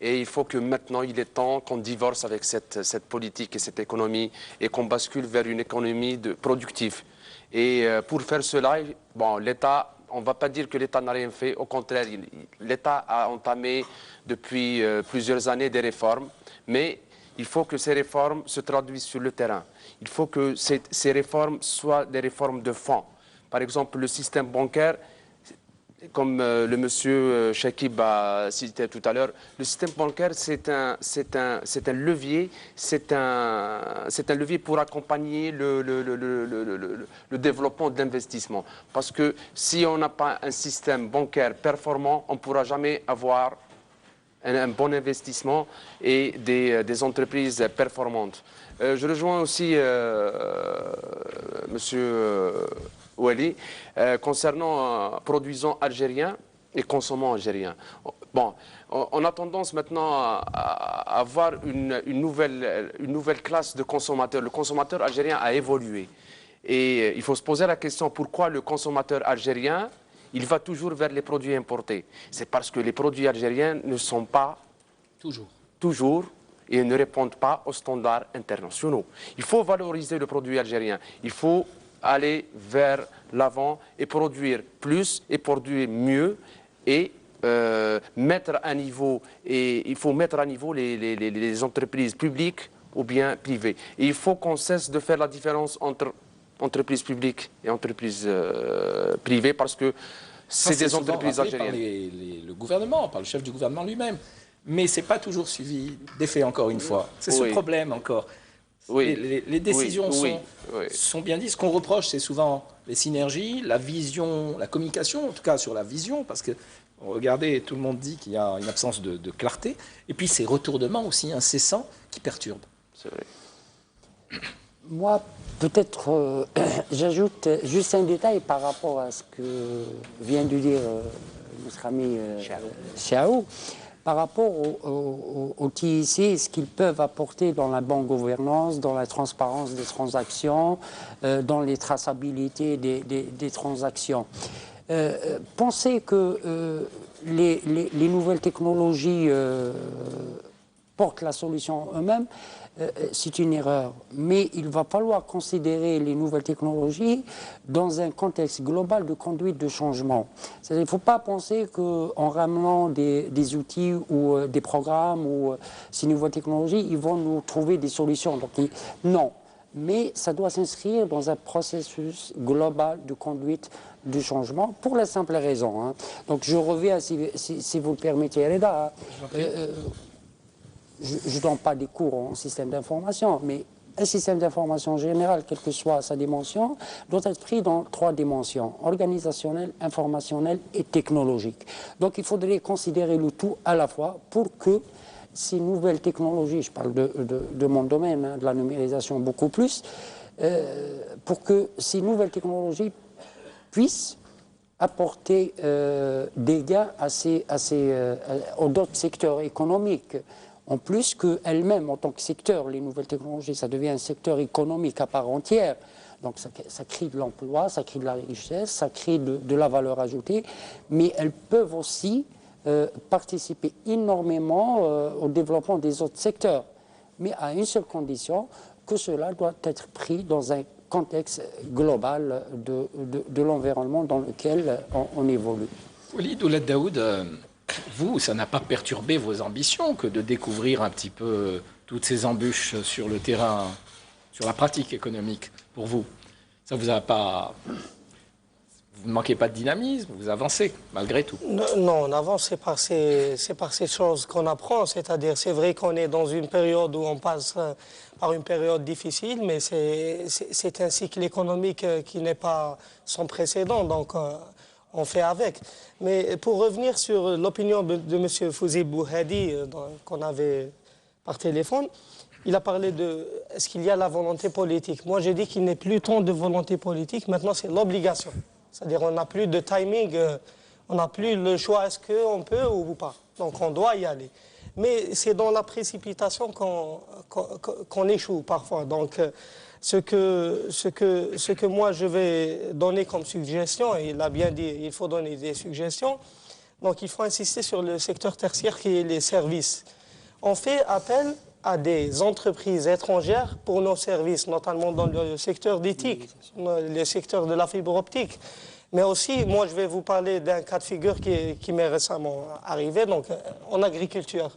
Et il faut que maintenant, il est temps qu'on divorce avec cette politique et cette économie et qu'on bascule vers une économie productive. Et pour faire cela, bon, l'État, on ne va pas dire que l'État n'a rien fait. Au contraire, l'État a entamé depuis plusieurs années des réformes, mais il faut que ces réformes se traduisent sur le terrain. Il faut que ces réformes soient des réformes de fond. Par exemple, le système bancaire, comme le monsieur Chakib a cité tout à l'heure, le système bancaire, c'est un levier, c'est un levier pour accompagner le développement d'investissement. Parce que si on n'a pas un système bancaire performant, on ne pourra jamais avoir un bon investissement et des entreprises performantes. Je rejoins aussi monsieur Ouali, concernant produisants algériens et consommants algériens. Bon, on a tendance maintenant à avoir une nouvelle classe de consommateurs. Le consommateur algérien a évolué. Et il faut se poser la question pourquoi le consommateur algérien, il va toujours vers les produits importés. C'est parce que les produits algériens ne sont pas toujours et ne répondent pas aux standards internationaux. Il faut valoriser le produit algérien. Il faut aller vers l'avant et produire plus et produire mieux et mettre à niveau, et il faut mettre à niveau les entreprises publiques ou bien privées. Et il faut qu'on cesse de faire la différence entre entreprises publiques et entreprises privées parce que c'est des entreprises algériennes. Par le gouvernement, par le chef du gouvernement lui-même. Mais ce n'est pas toujours suivi d'effet, encore une fois. C'est ce problème encore. Oui. Les décisions sont bien dites. Ce qu'on reproche, c'est souvent les synergies, la vision, la communication, en tout cas sur la vision, parce que, regardez, tout le monde dit qu'il y a une absence de clarté, et puis ces retournements aussi incessants qui perturbent. C'est vrai. Moi, peut-être, j'ajoute juste un détail par rapport à ce que vient de dire notre ami Chiao. Par rapport au TIC, ce qu'ils peuvent apporter dans la bonne gouvernance, dans la transparence des transactions, dans les traçabilités des transactions. Pensez que les nouvelles technologies portent la solution eux-mêmes, c'est une erreur. Mais il va falloir considérer les nouvelles technologies dans un contexte global de conduite de changement. Il ne faut pas penser qu'en ramenant des outils ou des programmes ou ces nouvelles technologies, ils vont nous trouver des solutions. Donc, non. Mais ça doit s'inscrire dans un processus global de conduite du changement pour la simple raison. Hein. Donc je reviens, si vous le permettez, Reda. Je ne donne pas des cours en système d'information, mais un système d'information général, quelle que soit sa dimension, doit être pris dans 3 dimensions, organisationnelle, informationnelle et technologique. Donc il faudrait considérer le tout à la fois pour que ces nouvelles technologies, je parle de mon domaine, hein, de la numérisation beaucoup plus, pour que ces nouvelles technologies puissent apporter des gains aux d'autres secteurs économiques. En plus qu'elles-mêmes, en tant que secteur, les nouvelles technologies, ça devient un secteur économique à part entière. Donc ça crée de l'emploi, ça crée de la richesse, ça crée de la valeur ajoutée, mais elles peuvent aussi participer énormément au développement des autres secteurs. Mais à une seule condition, que cela doit être pris dans un contexte global de l'environnement dans lequel on évolue. Walid Ouled Daoud, vous, ça n'a pas perturbé vos ambitions que de découvrir un petit peu toutes ces embûches sur le terrain, sur la pratique économique pour vous. Ça vous a pas... Vous ne manquez pas de dynamisme, vous avancez malgré tout. Non, on avance, c'est par ces choses qu'on apprend. C'est-à-dire, c'est vrai qu'on est dans une période où on passe par une période difficile, mais c'est un cycle économique qui n'est pas sans précédent, donc on fait avec. Mais pour revenir sur l'opinion de M. Fouzi Bouhadi qu'on avait par téléphone, il a parlé de est-ce qu'il y a la volonté politique. Moi, j'ai dit qu'il n'est plus tant de volonté politique, maintenant c'est l'obligation. C'est-à-dire on n'a plus de timing, on n'a plus le choix, est-ce qu'on peut ou pas. Donc on doit y aller. Mais c'est dans la précipitation qu'on échoue parfois. Donc ce que moi je vais donner comme suggestion, et il a bien dit, il faut donner des suggestions. Donc il faut insister sur le secteur tertiaire qui est les services. On fait appel à des entreprises étrangères pour nos services, notamment dans le secteur d'éthique, le secteur de la fibre optique. Mais aussi, moi je vais vous parler d'un cas de figure qui m'est récemment arrivé, donc en agriculture.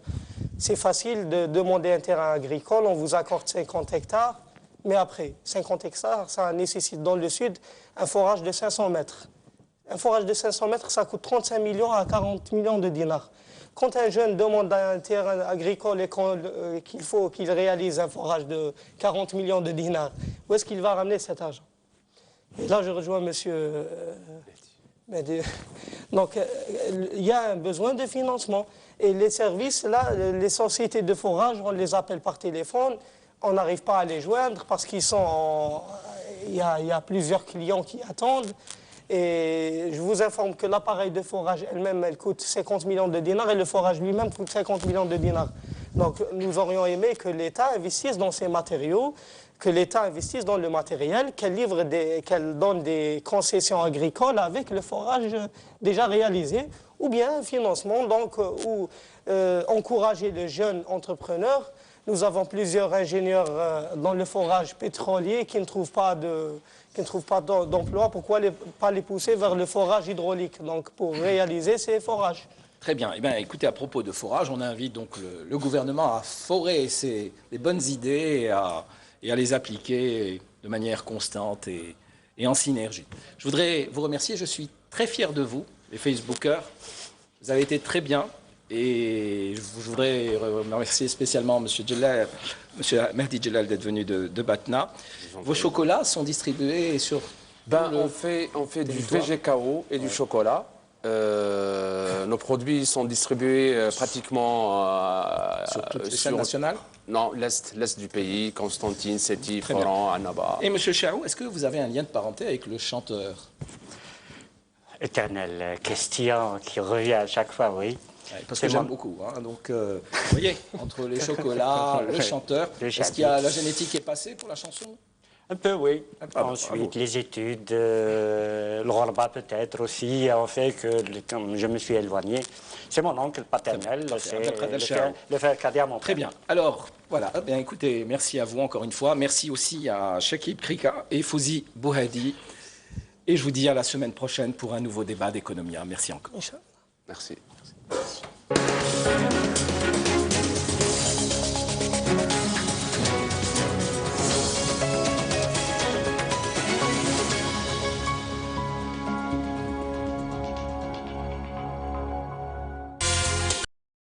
C'est facile de demander un terrain agricole, on vous accorde 50 hectares, mais après, 50 hectares, ça nécessite dans le sud un forage de 500 mètres. Un forage de 500 mètres, ça coûte 35 millions à 40 millions de dinars. Quand un jeune demande un terrain agricole et qu'il faut qu'il réalise un forage de 40 millions de dinars, où est-ce qu'il va ramener cet argent? Et là, je rejoins monsieur Mehdi. Donc, il y a un besoin de financement. Et les services, là, les sociétés de forage, on les appelle par téléphone, on n'arrive pas à les joindre parce qu'il y a plusieurs clients qui attendent. Et je vous informe que l'appareil de forage elle-même, elle coûte 50 millions de dinars et le forage lui-même coûte 50 millions de dinars. Donc nous aurions aimé que l'État investisse dans ces matériaux, que l'État investisse dans le matériel, qu'elle donne des concessions agricoles avec le forage déjà réalisé, ou bien un financement, donc, ou encourager les jeunes entrepreneurs. Nous avons plusieurs ingénieurs dans le forage pétrolier qui ne trouvent pas d'emploi. Pourquoi pas les pousser vers le forage hydraulique, donc pour réaliser ces forages? Très bien. Eh bien, écoutez, à propos de forage, on invite donc le gouvernement à forer les bonnes idées et à les appliquer de manière constante et en synergie. Je voudrais vous remercier. Je suis très fier de vous, les Facebookers. Vous avez été très bien. Et je voudrais remercier spécialement M. Mehdi Djellal d'être venu de Batna. Vos chocolats sont distribués sur... On fait du VGKO et du chocolat. Nos produits sont distribués pratiquement sur toutes les chaînes nationales? Non, l'Est du pays, Constantine, Sétif, Oran, Annaba. Et M. Chaou, est-ce que vous avez un lien de parenté avec le chanteur? Éternelle question qui revient à chaque fois, oui. Parce que j'aime beaucoup. Hein. Donc, vous voyez, entre les chocolats, le chanteur, est-ce qu'il y a la génétique est passée pour la chanson? Un peu, oui. Ensuite, les études, le Rorba peut-être aussi, ont fait que comme je me suis éloigné. C'est mon oncle paternel, c'est le frère cadet à mon père. Très bien. Alors, voilà. Eh bien, écoutez, merci à vous encore une fois. Merci aussi à Shakib Krika et Fouzi Bouhadi. Et je vous dis à la semaine prochaine pour un nouveau débat d'Economia. Merci encore. Merci. Merci.